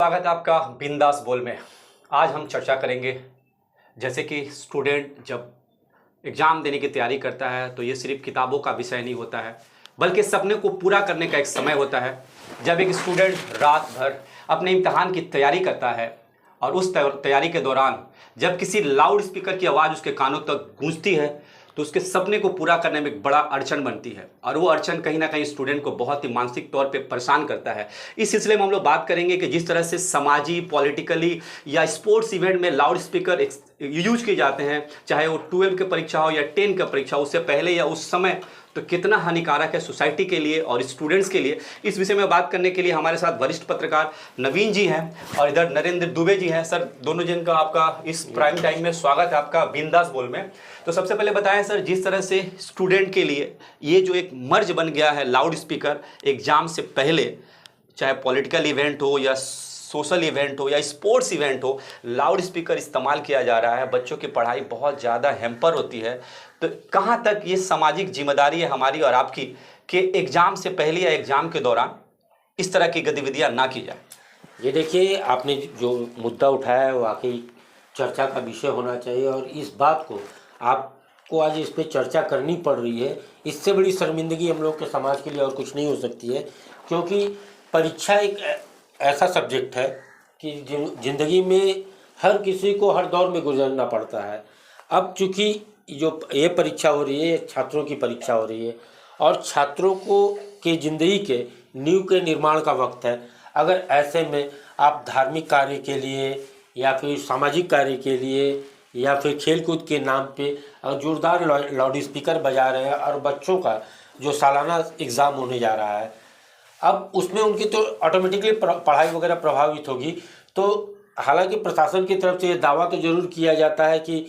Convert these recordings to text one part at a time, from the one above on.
स्वागत है आपका बिंदास बोल में। आज हम चर्चा करेंगे जैसे कि स्टूडेंट जब एग्ज़ाम देने की तैयारी करता है तो ये सिर्फ किताबों का विषय नहीं होता है, बल्कि सपने को पूरा करने का एक समय होता है। जब एक स्टूडेंट रात भर अपने इम्तहान की तैयारी करता है और उस तैयारी के दौरान जब किसी लाउड स्पीकर की आवाज़ उसके कानों तक गूंजती है तो उसके सपने को पूरा करने में एक बड़ा अड़चन बनती है, और वो अड़चन कहीं ना कहीं स्टूडेंट को बहुत ही मानसिक तौर पे परेशान करता है। इस सिलसिले में हम लोग बात करेंगे कि जिस तरह से समाजी, पॉलिटिकली या स्पोर्ट्स इवेंट में लाउड स्पीकर यूज किए जाते हैं, चाहे वो 12 की परीक्षा हो या 10 का परीक्षा, उससे पहले या उस समय, तो कितना हानिकारक है सोसाइटी के लिए और स्टूडेंट्स के लिए। इस विषय में बात करने के लिए हमारे साथ वरिष्ठ पत्रकार नवीन जी हैं और इधर नरेंद्र दुबे जी हैं। सर, दोनों जन का आपका इस प्राइम टाइम में स्वागत है आपका बिंदास बोल में। तो सबसे पहले बताएं सर, जिस तरह से स्टूडेंट के लिए ये जो एक मर्ज बन गया है लाउड स्पीकर एग्जाम से पहले, चाहे पॉलिटिकल इवेंट हो या सोशल इवेंट हो या स्पोर्ट्स इवेंट हो, लाउड स्पीकर इस्तेमाल किया जा रहा है, बच्चों की पढ़ाई बहुत ज़्यादा हैम्पर होती है। तो कहाँ तक ये सामाजिक जिम्मेदारी है हमारी और आपकी कि एग्ज़ाम से पहले या एग्ज़ाम के दौरान इस तरह की गतिविधियाँ ना की जाए? ये देखिए, आपने जो मुद्दा उठाया है वाकई चर्चा का विषय होना चाहिए, और इस बात को आपको आज इस पर चर्चा करनी पड़ रही है। इससे बड़ी शर्मिंदगी हम लोग के समाज के लिए और कुछ नहीं हो सकती है, क्योंकि परीक्षा एक ऐसा सब्जेक्ट है कि ज़िंदगी में हर किसी को हर दौर में गुजरना पड़ता है। अब चूँकि जो ये परीक्षा हो रही है, छात्रों की परीक्षा हो रही है और छात्रों को के ज़िंदगी के नींव के निर्माण का वक्त है। अगर ऐसे में आप धार्मिक कार्य के लिए या फिर सामाजिक कार्य के लिए या फिर खेलकूद के नाम पे जोरदार लाउड स्पीकर बजा रहे हैं, और बच्चों का जो सालाना एग्ज़ाम होने जा रहा है, अब उसमें उनकी तो ऑटोमेटिकली पढ़ाई वगैरह प्रभावित होगी। तो हालांकि प्रशासन की तरफ से ये दावा तो ज़रूर किया जाता है कि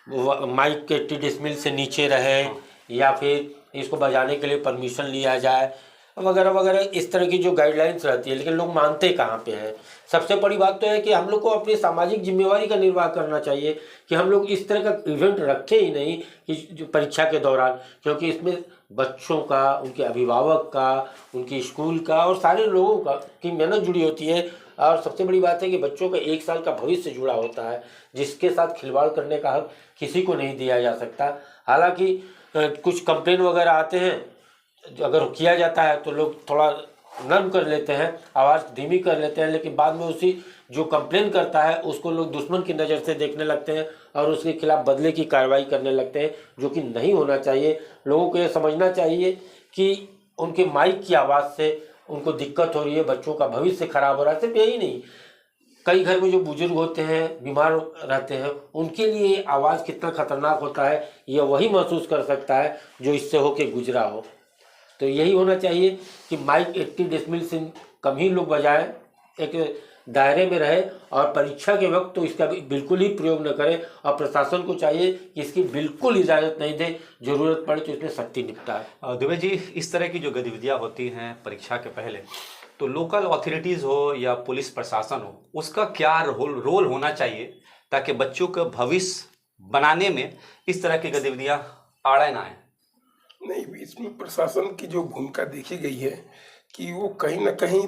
माइक के 80 डेसिबल से नीचे रहे या फिर इसको बजाने के लिए परमिशन लिया जाए वगैरह वगैरह, इस तरह की जो गाइडलाइंस रहती है, लेकिन लोग मानते कहाँ पे हैं। सबसे बड़ी बात तो है कि हम लोग को अपनी सामाजिक जिम्मेवारी का निर्वाह करना चाहिए कि हम लोग इस तरह का इवेंट रखें ही नहीं कि जो परीक्षा के दौरान, क्योंकि इसमें बच्चों का, उनके अभिभावक का, उनकी स्कूल का और सारे लोगों का की मेहनत जुड़ी होती है। और सबसे बड़ी बात है कि बच्चों का 1 साल का भविष्य जुड़ा होता है, जिसके साथ खिलवाड़ करने का हक किसी को नहीं दिया जा सकता। हालांकि कुछ कंप्लेन वगैरह आते हैं, अगर किया जाता है तो लोग थोड़ा नर्म कर लेते हैं, आवाज़ धीमी कर लेते हैं, लेकिन बाद में उसी जो कंप्लेन करता है उसको लोग दुश्मन की नज़र से देखने लगते हैं और उसके खिलाफ बदले की कार्रवाई करने लगते हैं, जो कि नहीं होना चाहिए। लोगों को ये समझना चाहिए कि उनके माइक की आवाज़ से उनको दिक्कत हो रही है, बच्चों का भविष्य खराब हो रहा है। सिर्फ यही नहीं, कई घर में जो बुजुर्ग होते हैं, बीमार रहते हैं, उनके लिए आवाज़ कितना खतरनाक होता है ये वही महसूस कर सकता है जो इससे होके गुजरा हो। तो यही होना चाहिए कि माइक 80 डेसिबल से कम ही लोग बजाएं, एक दायरे में रहे, और परीक्षा के वक्त तो इसका बिल्कुल ही प्रयोग न करें। और प्रशासन को चाहिए कि इसकी बिल्कुल इजाज़त नहीं दे, ज़रूरत पड़े तो इसमें सख्ती निपटाए। दुबे जी, इस तरह की जो गतिविधियाँ होती हैं परीक्षा के पहले, तो लोकल अथॉरिटीज़ हो या पुलिस प्रशासन हो, उसका क्या रोल होना चाहिए ताकि बच्चों का भविष्य बनाने में इस तरह की गतिविधियाँ आड़े ना आए? नहीं, इसमें प्रशासन की जो भूमिका देखी गई है कि वो कहीं ना कहीं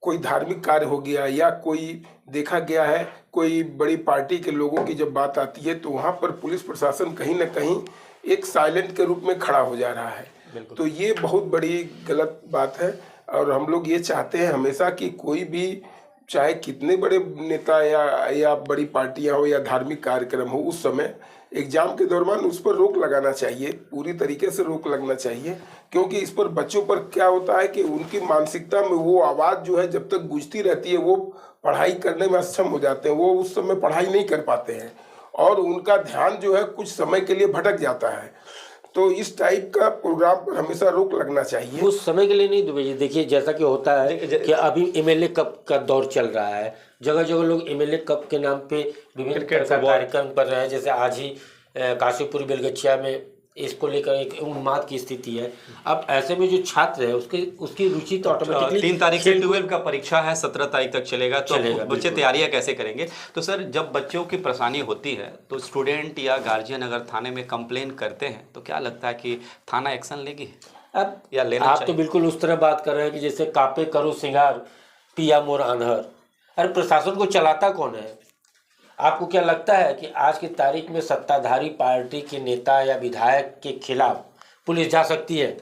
कोई धार्मिक कार्य हो गया या कोई देखा गया है कोई बड़ी पार्टी के लोगों की जब बात आती है तो वहाँ पर पुलिस प्रशासन कहीं ना कहीं एक साइलेंट के रूप में खड़ा हो जा रहा है। तो ये बहुत बड़ी गलत बात है, और हम लोग ये चाहते हैं हमेशा कि कोई भी, चाहे कितने बड़े नेता या बड़ी पार्टियां हो या धार्मिक कार्यक्रम हो, उस समय एग्जाम के दौरान उस पर रोक लगाना चाहिए, पूरी तरीके से रोक लगना चाहिए। क्योंकि इस पर बच्चों पर क्या होता है कि उनकी मानसिकता में वो आवाज़ जो है जब तक गूंजती रहती है वो पढ़ाई करने में अक्षम हो जाते हैं, वो उस समय पढ़ाई नहीं कर पाते हैं और उनका ध्यान जो है कुछ समय के लिए भटक जाता है। तो इस टाइप का प्रोग्राम पर हमेशा रोक लगना चाहिए। उस समय के लिए नहीं दुबे जी, देखिए जैसा कि होता है कि अभी एमएलए कप का दौर चल रहा है, जगह जगह लोग एमएलए कप के नाम पे विभिन्न कार्यक्रम कर रहे हैं। जैसे आज ही काशीपुर बेलगछिया में इसको लेकर एक उन्माद की स्थिति है। अब ऐसे में जो छात्र है उसकी रुचि तो ऑटोमेटिकली 3 तारीख से 12 का परीक्षा है, 17 तारीख तक चलेगा, तो बच्चे तैयारियां कैसे करेंगे? तो सर, जब बच्चों की परेशानी होती है तो स्टूडेंट या गार्जियन अगर थाने में कंप्लेन करते हैं तो क्या लगता है कि थाना एक्शन लेगी अब या लेना आप चाहिए? तो बिल्कुल उस तरह बात कर रहे हैं कि जैसे कापे करो सिंगार, पिया मोर आन्हर। अरे प्रशासन को चलाता कौन है? आपको क्या लगता है कि आज की तारीख में सत्ताधारी पार्टी के नेता या विधायक के खिलाफ पुलिस जा सकती है?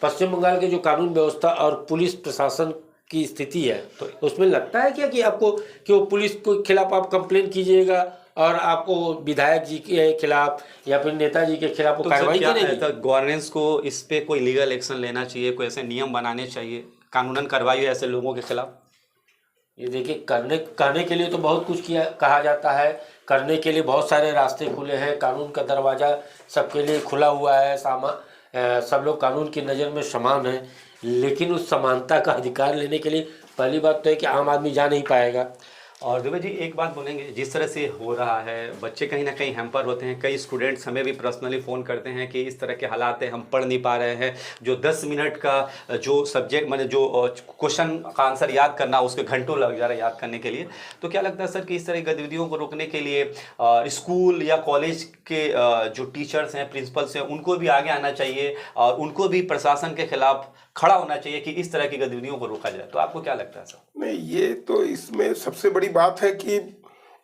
पश्चिम बंगाल के जो कानून व्यवस्था और पुलिस प्रशासन की स्थिति है, तो उसमें लगता है क्या कि आपको कि वो पुलिस के खिलाफ आप कंप्लेन कीजिएगा और आपको विधायक जी के खिलाफ या फिर नेताजी के खिलाफ वो कार्रवाई करेगी? तो गवर्नेंस को इस पे कोई लीगल एक्शन लेना चाहिए, कोई ऐसे नियम बनाने चाहिए, कानूनन कार्रवाई हो ऐसे लोगों के खिलाफ? ये देखिए, करने के लिए तो बहुत कुछ किया कहा जाता है, करने के लिए बहुत सारे रास्ते खुले हैं, कानून का दरवाज़ा सबके लिए खुला हुआ है, सब लोग कानून की नज़र में समान हैं, लेकिन उस समानता का अधिकार लेने के लिए पहली बात तो है कि आम आदमी जा नहीं पाएगा। और दुबे जी एक बात बोलेंगे, जिस तरह से हो रहा है बच्चे कहीं ना कहीं हैम्पर होते हैं, कई स्टूडेंट्स हमें भी पर्सनली फ़ोन करते हैं कि इस तरह के हालात हैं, हम पढ़ नहीं पा रहे हैं, जो 10 मिनट का जो सब्जेक्ट मतलब जो क्वेश्चन का आंसर याद करना उसके घंटों लग जा रहा है याद करने के लिए। तो क्या लगता है सर कि इस तरह की गतिविधियों को रोकने के लिए स्कूल या कॉलेज के जो टीचर्स हैं, प्रिंसिपल्स हैं, उनको भी आगे आना चाहिए और उनको भी प्रशासन के खिलाफ खड़ा होना चाहिए कि इस तरह की गतिविधियों को रोका जाए? तो आपको क्या लगता है सर? नहीं, ये तो इसमें सबसे बड़ी बात है कि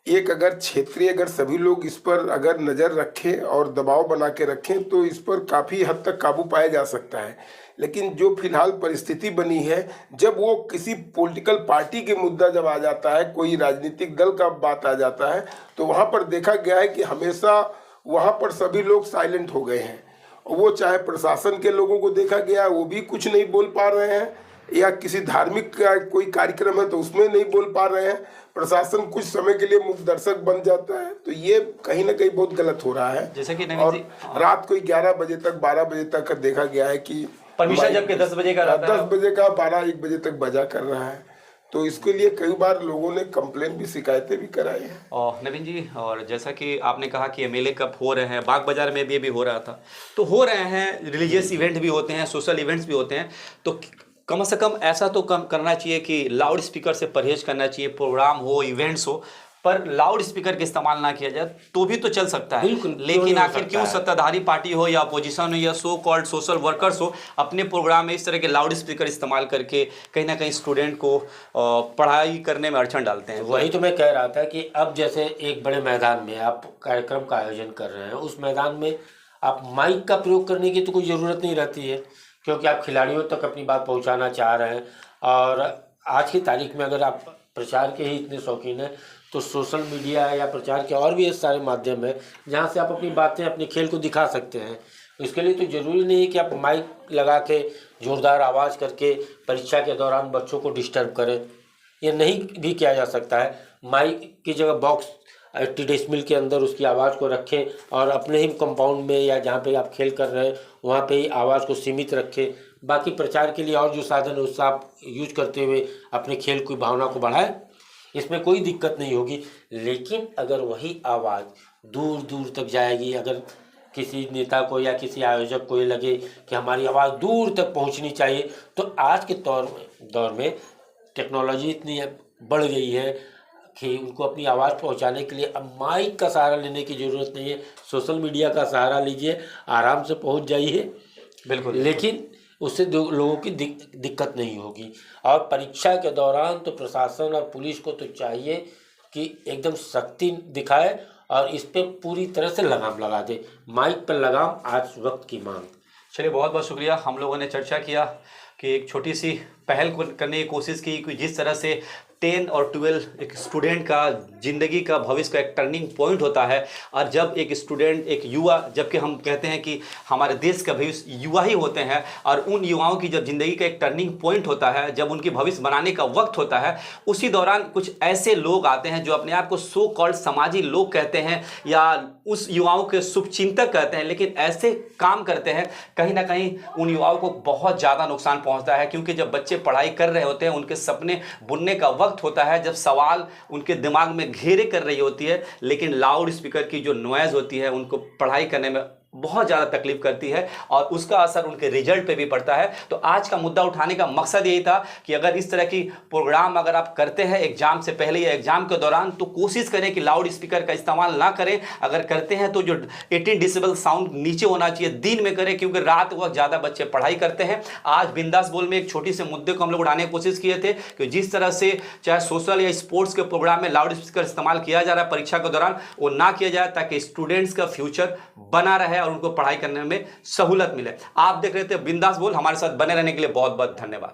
एक अगर क्षेत्रीय अगर सभी लोग इस पर अगर नज़र रखें और दबाव बना के रखें तो इस पर काफ़ी हद तक काबू पाया जा सकता है। लेकिन जो फिलहाल परिस्थिति बनी है, जब वो किसी पॉलिटिकल पार्टी के मुद्दा जब आ जाता है, कोई राजनीतिक दल का बात आ जाता है, तो वहाँ पर देखा गया है कि हमेशा वहाँ पर सभी लोग साइलेंट हो गए हैं। वो चाहे प्रशासन के लोगों को देखा गया, वो भी कुछ नहीं बोल पा रहे हैं, या किसी धार्मिक का कोई कार्यक्रम है तो उसमें नहीं बोल पा रहे हैं, प्रशासन कुछ समय के लिए मुख्य दर्शक बन जाता है। तो ये कहीं ना कहीं बहुत गलत हो रहा है। जैसे कि और रात को 11 बजे तक 12 बजे तक देखा गया है कि परमिशन जबकि 10 बजे का रहता है, 10 बजे का 12-1 बजे तक बजा कर रहा है। तो इसके लिए कई बार लोगों ने कंप्लेन भी, शिकायतें भी कराई हैं। और नवीन जी, और जैसा कि आपने कहा कि एमएलए कप हो रहे हैं, बाग बाजार में भी हो रहा था, तो हो रहे हैं, रिलीजियस इवेंट भी होते हैं, सोशल इवेंट्स भी होते हैं, तो कम से कम ऐसा तो कम करना चाहिए कि लाउड स्पीकर से परहेज करना चाहिए, प्रोग्राम हो, इवेंट्स हो, पर लाउड स्पीकर का इस्तेमाल ना किया जाए तो भी तो चल सकता है। लेकिन आखिर क्यों सत्ताधारी पार्टी हो या अपोजिशन हो या सो कॉल्ड सोशल वर्कर्स हो, अपने प्रोग्राम में इस तरह के लाउड स्पीकर इस्तेमाल करके कहीं ना कहीं स्टूडेंट को पढ़ाई करने में अड़चन डालते हैं? वही तो मैं कह रहा था कि अब जैसे एक बड़े मैदान में आप कार्यक्रम का आयोजन कर रहे हैं, उस मैदान में आप माइक का प्रयोग करने की तो कोई ज़रूरत नहीं रहती है, क्योंकि आप खिलाड़ियों तक अपनी बात पहुंचाना चाह रहे हैं। और आज की तारीख में अगर आप प्रचार के ही इतने शौकीन हैं तो सोशल मीडिया या प्रचार के और भी सारे माध्यम है जहां से आप अपनी बातें, अपने खेल को दिखा सकते हैं। इसके लिए तो ज़रूरी नहीं है कि आप माइक लगा के ज़ोरदार आवाज़ करके परीक्षा के दौरान बच्चों को डिस्टर्ब करें। ये नहीं भी किया जा सकता है। माइक की जगह बॉक्स 80 डेसिबल के अंदर उसकी आवाज़ को रखें और अपने ही कंपाउंड में या जहाँ पे आप खेल कर रहे हैं वहाँ पे ही आवाज़ को सीमित रखें। बाकी प्रचार के लिए और जो साधन है उससे आप यूज करते हुए अपने खेल की भावना को बढ़ाएं, इसमें कोई दिक्कत नहीं होगी। लेकिन अगर वही आवाज़ दूर दूर तक जाएगी, अगर किसी नेता को या किसी आयोजक को ये लगे कि हमारी आवाज़ दूर तक पहुंचनी चाहिए, तो आज के दौर में टेक्नोलॉजी इतनी बढ़ गई है कि उनको अपनी आवाज़ पहुंचाने के लिए अब माइक का सहारा लेने की ज़रूरत नहीं है। सोशल मीडिया का सहारा लीजिए, आराम से पहुंच जाइए। बिल्कुल। लेकिन उससे लोगों की दिक्कत नहीं होगी। और परीक्षा के दौरान तो प्रशासन और पुलिस को तो चाहिए कि एकदम सख्ती दिखाए और इस पे पूरी तरह से लगाम लगा दे। माइक पर लगाम आज वक्त की मांग। चलिए, बहुत बहुत शुक्रिया। हम लोगों ने चर्चा किया कि एक छोटी सी पहल करने की कोशिश की कि जिस तरह से 10 और 12 एक स्टूडेंट का ज़िंदगी का भविष्य का एक टर्निंग पॉइंट होता है। और जब एक स्टूडेंट, एक युवा, जबकि हम कहते हैं कि हमारे देश का भविष्य युवा ही होते हैं, और उन युवाओं की जब ज़िंदगी का एक टर्निंग पॉइंट होता है, जब उनकी भविष्य बनाने का वक्त होता है, उसी दौरान कुछ ऐसे लोग आते हैं जो अपने आप को सो कॉल्ड समाजी लोग कहते हैं या उस युवाओं के शुभचिंतक कहते हैं, लेकिन ऐसे काम करते हैं कहीं ना कहीं उन युवाओं को बहुत ज़्यादा नुकसान पहुँचता है। क्योंकि जब बच्चे पढ़ाई कर रहे होते हैं, उनके सपने बुनने का वक्त होता है, जब सवाल उनके दिमाग में घेरे कर रही होती है, लेकिन लाउड स्पीकर की जो नॉइज़ होती है उनको पढ़ाई करने में बहुत ज़्यादा तकलीफ करती है और उसका असर उनके रिजल्ट पे भी पड़ता है। तो आज का मुद्दा उठाने का मकसद यही था कि अगर इस तरह की प्रोग्राम अगर आप करते हैं एग्जाम से पहले या एग्जाम के दौरान, तो कोशिश करें कि लाउड स्पीकर का इस्तेमाल ना करें। अगर करते हैं तो जो 18 डेसिबल साउंड नीचे होना चाहिए, दिन में करें, क्योंकि रात वक्त ज़्यादा बच्चे पढ़ाई करते हैं। आज बिंदास बोल में एक छोटी से मुद्दे को हम लोग उठाने की कोशिश किए थे कि जिस तरह से चाहे सोशल या स्पोर्ट्स के प्रोग्राम में लाउड स्पीकर इस्तेमाल किया जा रहा है परीक्षा के दौरान, वो ना किया जाए, ताकि स्टूडेंट्स का फ्यूचर बना रहे और उनको पढ़ाई करने में सहूलत मिले। आप देख रहे थे बिंदास बोल, हमारे साथ बने रहने के लिए बहुत बहुत धन्यवाद।